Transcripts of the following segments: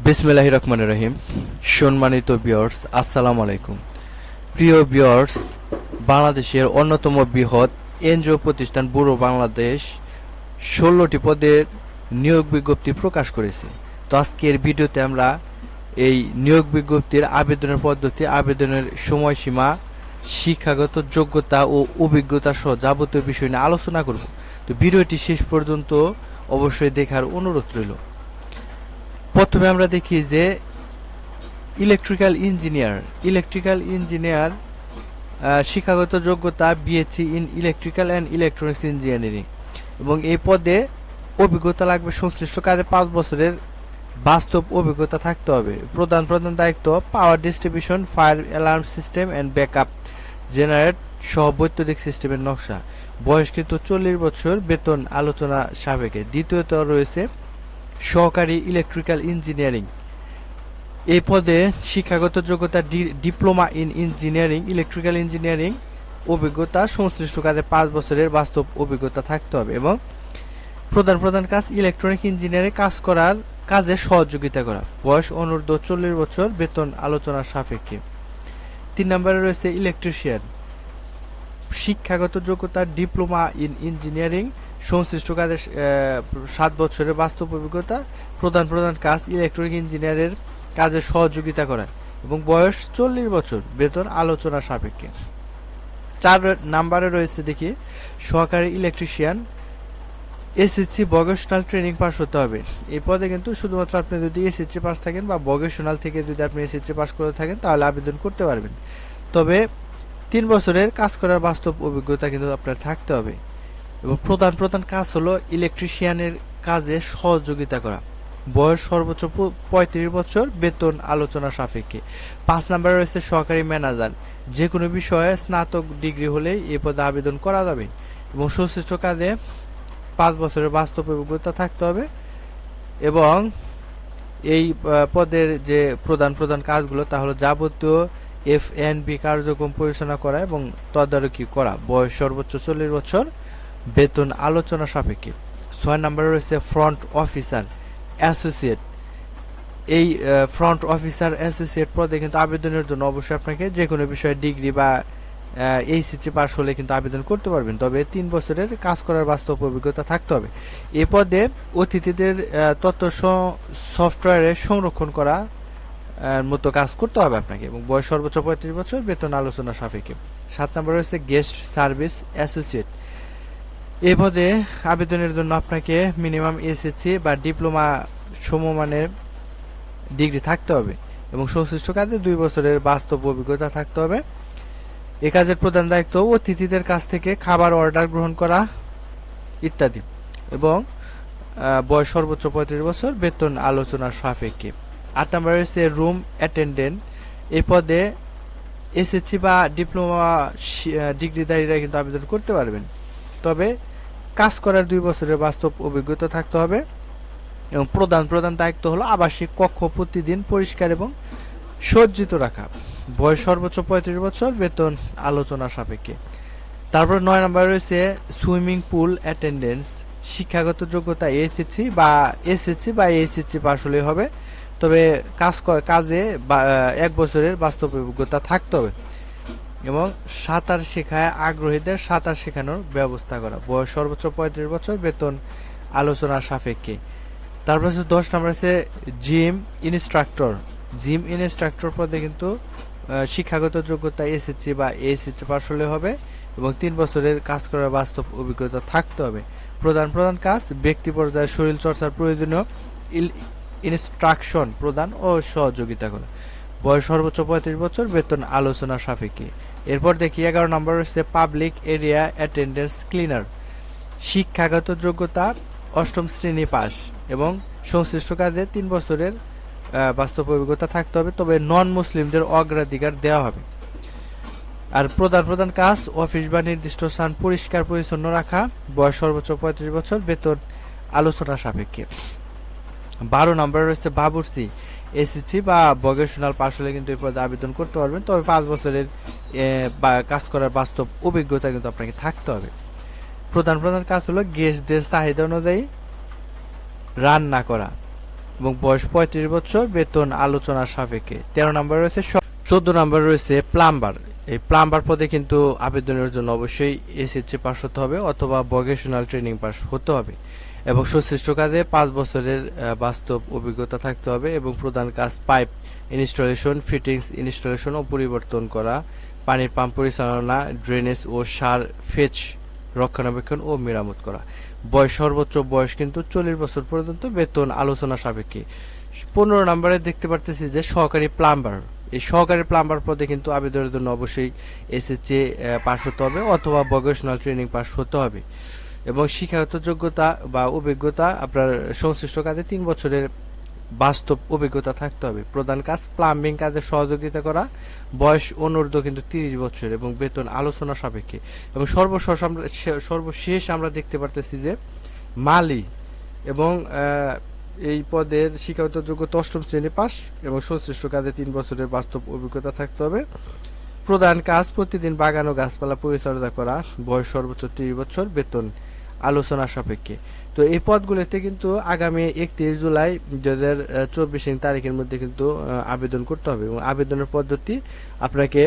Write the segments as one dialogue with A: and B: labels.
A: বিসমিল্লাহির রহমানির রহিম। সম্মানিত ভিউয়ার্স, আসসালামু আলাইকুম। প্রিয় ভিউয়ার্স, বাংলাদেশের অন্যতম বৃহৎ এনজিও প্রতিষ্ঠান ব্যুরো বাংলাদেশ 16টি পদের নিয়োগ বিজ্ঞপ্তি প্রকাশ করেছে। তো আজকের ভিডিওতে আমরা এই নিয়োগ বিজ্ঞপ্তির আবেদনের পদ্ধতি, আবেদনের সময়সীমা, শিক্ষাগত যোগ্যতা ও অভিজ্ঞতা সহ যাবতীয় বিষয় নিয়ে আলোচনা করব। তো ভিডিওটি শেষ পর্যন্ত অবশ্যই দেখার অনুরোধ রইল। প্রথমে আমরা দেখি যে ইলেকট্রিক্যাল ইঞ্জিনিয়ার শিক্ষাগত যোগ্যতা BSc in electrical and electronics engineering, এবং এই পদে অভিজ্ঞতা লাগবে সংশ্লিষ্ট কাজে 5 বছরের বাস্তব অভিজ্ঞতা থাকতে হবে। প্রধান দায়িত্ব power distribution, fire alarm system and backup generate সহ বৈদ্যুতিক সিস্টেমের নকশা। বয়স কিন্তু 40 বছর, বেতন আলোচনা সাপেক্ষে। দ্বিতীয়ত রয়েছে সহকারী ইলেকট্রিক্যাল ইঞ্জিনিয়ারিং। এই পদে শিক্ষাগত যোগ্যতা diploma in engineering, electrical engineering, অভিজ্ঞতা সংশ্লিষ্ট কাজে 5 বছরের বাস্তব অভিজ্ঞতা থাকতে হবে, এবং প্রধান কাজ ইলেকট্রনিক ইঞ্জিনিয়ারিং কাজে সহযোগিতা করা। বয়স অনূর্ধ্ব 40 বছর, বেতন আলোচনার সাপেক্ষে। 3 নম্বরে রয়েছে ইলেকট্রিশিয়ান। শিক্ষাগত যোগ্যতা ডিপ্লোমা ইন ইঞ্জিনিয়ারিং, সংশ্লিষ্ট কাজে 7 বছরের বাস্তব অভিজ্ঞতা। প্রধান কাজ ইলেকট্রনিক ইঞ্জিনিয়ারের কাজে সহযোগিতা করা, এবং বয়স 40 বছর, বেতন আলোচনা সাপেক্ষে। 4 নম্বরে রয়েছে দেখি সহকারী electrician. SSC vocational training pass হতে হবে। এই পদে কিন্তু শুধুমাত্র আপনি যদি এসএসসি পাস থাকেন বা ভোকেশনাল থেকে যদি আপনি এসএসসি পাস করে থাকেন তাহলে আবেদন করতে পারবেন। তবে 3 বছরের কাজ করার বাস্তব অভিজ্ঞতা কিন্তু আপনার থাকতে হবে, এবং প্রধান কাজ হলো ইলেকট্রিশিয়ানের কাজে সহযোগিতা করা। বয়স সর্বোচ্চ 35 বছর, বেতন আলোচনা সাপেক্ষে। 5 নম্বরে রয়েছে সহকারী ম্যানেজার। যে কোনো বিষয়ে স্নাতক ডিগ্রি হলেই এই পদে আবেদন করা যাবে, এবং সংশ্লিষ্ট কাজে 5 বছরের বাস্তব অভিজ্ঞতা থাকতে হবে, এবং এই পদের যে প্রধান কাজগুলো তা হলো যাবতীয় এফএনবি কার্যক্রম পরিচালনা করা এবং তদারকি করা। বয়স সর্বোচ্চ 40 বছর, বেতন আলোচনা সাপেক্ষে। 6 নম্বরে রয়েছে ফ্রন্ট অফিসার অ্যাসোসিয়েট। এই ফ্রন্ট অফিসার অ্যাসোসিয়েট পদে কিন্তু আবেদনের জন্য অবশ্যই আপনাকে যে কোনো বিষয়ে ডিগ্রি বা এইচএসসি পাস হলে কিন্তু আবেদন করতে পারবেন, তবে 3 বছরের কাজ করার বাস্তব অভিজ্ঞতা থাকতে হবে। এই পদে অতিথিদের তথ্য সফটওয়্যারে সংরক্ষণ করা মতো কাজ করতে হবে আপনাকে, এবং বয়স সর্বোচ্চ 35 বছর, বেতন আলোচনা সাপেক্ষে। 7 নম্বর রয়েছে গেস্ট সার্ভিস অ্যাসোসিয়েট। এই পদে আবেদনের জন্য আপনাকে মিনিমাম এসএসসি বা ডিপ্লোমা সমমানের ডিগ্রি থাকতে হবে, এবং সংশ্লিষ্ট কাজে 2 বছরের বাস্তব অভিজ্ঞতা থাকতে হবে। এই কাজের প্রধান দায়িত্ব অতিথিদের কাছ থেকে খাবার অর্ডার গ্রহণ করা ইত্যাদি, এবং বয়স সর্বোচ্চ 35 বছর, বেতন আলোচনার সাপেক্ষে। 8 নম্বর রয়েছে রুম অ্যাটেন্ডেন্ট। এই পদে এসএসসি বা ডিপ্লোমা ডিগ্রিধারীরা কিন্তু আবেদন করতে পারবেন, তবে কাজ করার 2 বছরের বাস্তব অভিজ্ঞতা থাকতে হবে, এবং প্রধান দায়িত্ব হলো আবাসিক কক্ষ প্রতিদিন পরিষ্কার এবং সজ্জিত রাখা। বয়স সর্বোচ্চ 35 বছর, বেতন আলোচনা সাপেক্ষে। তারপর 9 নম্বরে রয়েছে সুইমিং পুল অ্যাটেন্ডেন্স। শিক্ষাগত যোগ্যতা এসএসসি বা এইচএসসি পাস হলে হবে, তবে কাজে 1 বছরের বাস্তব অভিজ্ঞতা থাকতে হবে, এবং সাঁতার শেখায় আগ্রহীদের সাঁতার শেখানোর ব্যবস্থা করা। বয়স সর্বোচ্চ 35 বছর, বেতন আলোচনার সাপেক্ষে। তারপর 10 নম্বর আছে জিম ইনস্ট্রাক্টর পদে কিন্তু শিক্ষাগত যোগ্যতা এসএসসি বা এইচএসসি পাস হলে হবে, এবং 3 বছরের কাজ করার বাস্তব অভিজ্ঞতা থাকতে হবে। প্রধান কাজ ব্যক্তি পর্যায়ে শরীর চর্চার প্রয়োজনীয় ইনস্ট্রাকশন প্রদান ও সহযোগিতা করা। বয়স সর্বোচ্চ 35 বছর, বেতন আলোচনা সাপেক্ষে। এরপর দেখি 11 নম্বর হচ্ছে পাবলিক এরিয়া অ্যাটেন্ডেন্স ক্লিনার। শিক্ষাগত যোগ্যতা 8ম শ্রেণী পাস, এবং সংশ্লিষ্ট কাজে 3 বছরের বাস্তব অভিজ্ঞতা থাকতে হবে, তবে নন মুসলিমদের অগ্রাধিকার দেওয়া হবে। আর প্রধান কাজ অফিস বা নির্দিষ্ট স্থান পরিষ্কার পরিচ্ছন্ন রাখা। বয়স সর্বোচ্চ 35 বছর, বেতন আলোচনা সাপেক্ষে। 12 নম্বরে রয়েছে বাবুর্চি। এসএসসি বা ভোকেশনাল পাস হলে কিন্তু এই পদে আবেদন করতে পারবেন, তবে 5 বছরের কাজ করার বাস্তব অভিজ্ঞতা কিন্তু আপনাকে থাকতে হবে। প্রধান কাজ হলো গেস্টদের চাহিদা অনুযায়ী রান্না করা, এবং বয়স 35 বছর, বেতন আলোচনার সাপেক্ষে। 13 নম্বরে রয়েছে 14 নম্বরে রয়েছে প্লাম্বার। এই প্লাম্বার পদে কিন্তু আবেদনের জন্য অবশ্যই এসএসসি পাস হতে হবে অথবা ভোকেশনাল ট্রেনিং পাস হতে হবে এবং সংশ্লিষ্ট কাজে 5 বছরের বাস্তব অভিজ্ঞতা থাকতে হবে এবং প্রধান কাজ পাইপ ইনস্টলেশন, ফিটিংস ইনস্টলেশন ও পরিবর্তন করা, পানির পাম্প পরিচালনা, ড্রেনেজ ও সার ফেচ রক্ষণাবেক্ষণ ও মেরামত করা। সর্বোচ্চ বয়স কিন্তু 40 বছর পর্যন্ত, বেতন আলোচনা সাপেক্ষে। 15 নম্বরে দেখতে পারতেছি যে সহকারী প্লাম্বার। এই সহকারী প্লাম্বার পদে কিন্তু আবেদনের জন্য অবশ্যই এসএসসি পাস হতে হবে অথবা ভোকেশনাল ট্রেনিং পাস হতে হবে এবং শিক্ষাগত যোগ্যতা বা অভিজ্ঞতা আপনার সংশ্লিষ্ট কাজে 3 বছরের বাস্তব অভিজ্ঞতা থাকতে হবে। প্রধান কাজ প্লাম্বিং কাজে সহযোগিতা করা, বয়স অনূর্ধ্ব কিন্তু 30 বছর এবং বেতন আলোচনা সাপেক্ষে। এবং সর্বশেষ আমরা দেখতে পারতেছি যে মালি এবং এই পদের শিক্ষাগত যোগ্যতা 8ম শ্রেণী পাস এবং সংশ্লিষ্ট কাজে 3 বছরের বাস্তব অভিজ্ঞতা থাকতে হবে। প্রধান কাজ প্রতিদিন বাগান ও গাছপালা পরিচর্যা করা, বয়স সর্বোচ্চ 30 বছর, বেতন আলোচনা সাপেক্ষে। তো এই পদগুলিতে কিন্তু আগামী 31 জুলাই 2024 তারিখের মধ্যে কিন্তু আবেদন করতে হবে এবং আবেদনের পদ্ধতি আপনাকে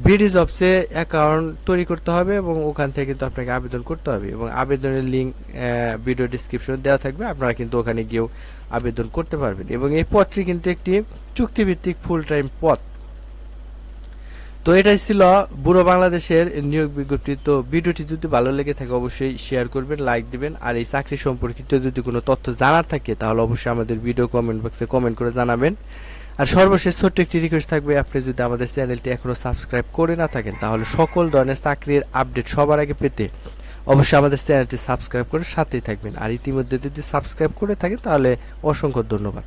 A: বিডি জবসে অ্যাকাউন্ট তৈরি করতে হবে এবং ওখান থেকে কিন্তু আপনাকে আবেদন করতে হবে এবং আবেদনের লিঙ্ক ভিডিও ডেসক্রিপশনে দেওয়া থাকবে, আপনারা কিন্তু ওখানে গিয়েও আবেদন করতে পারবেন এবং এই পদটি কিন্তু একটি চুক্তিভিত্তিক ফুল টাইম পদ। তো এটাই ছিল বুড়ো বাংলাদেশের নিয়োগ বিজ্ঞপ্তি। তো ভিডিওটি যদি ভালো লেগে থাকে অবশ্যই শেয়ার করবেন, লাইক দিবেন, আর এই চাকরি সম্পর্কিত যদি কোনো তথ্য জানার থাকে তাহলে অবশ্যই আমাদের ভিডিও কমেন্ট বক্সে কমেন্ট করে জানাবেন। আর সর্বশেষ ছোট্ট একটি রিকোয়েস্ট থাকবে, আপনি যদি আমাদের চ্যানেলটি এখনো সাবস্ক্রাইব করে না থাকেন তাহলে সকল ধরনের চাকরির আপডেট সবার আগে পেতে অবশ্যই আমাদের চ্যানেলটি সাবস্ক্রাইব করে সাথেই থাকবেন। আর ইতিমধ্যে যদি সাবস্ক্রাইব করে থাকেন তাহলে অসংখ্য ধন্যবাদ।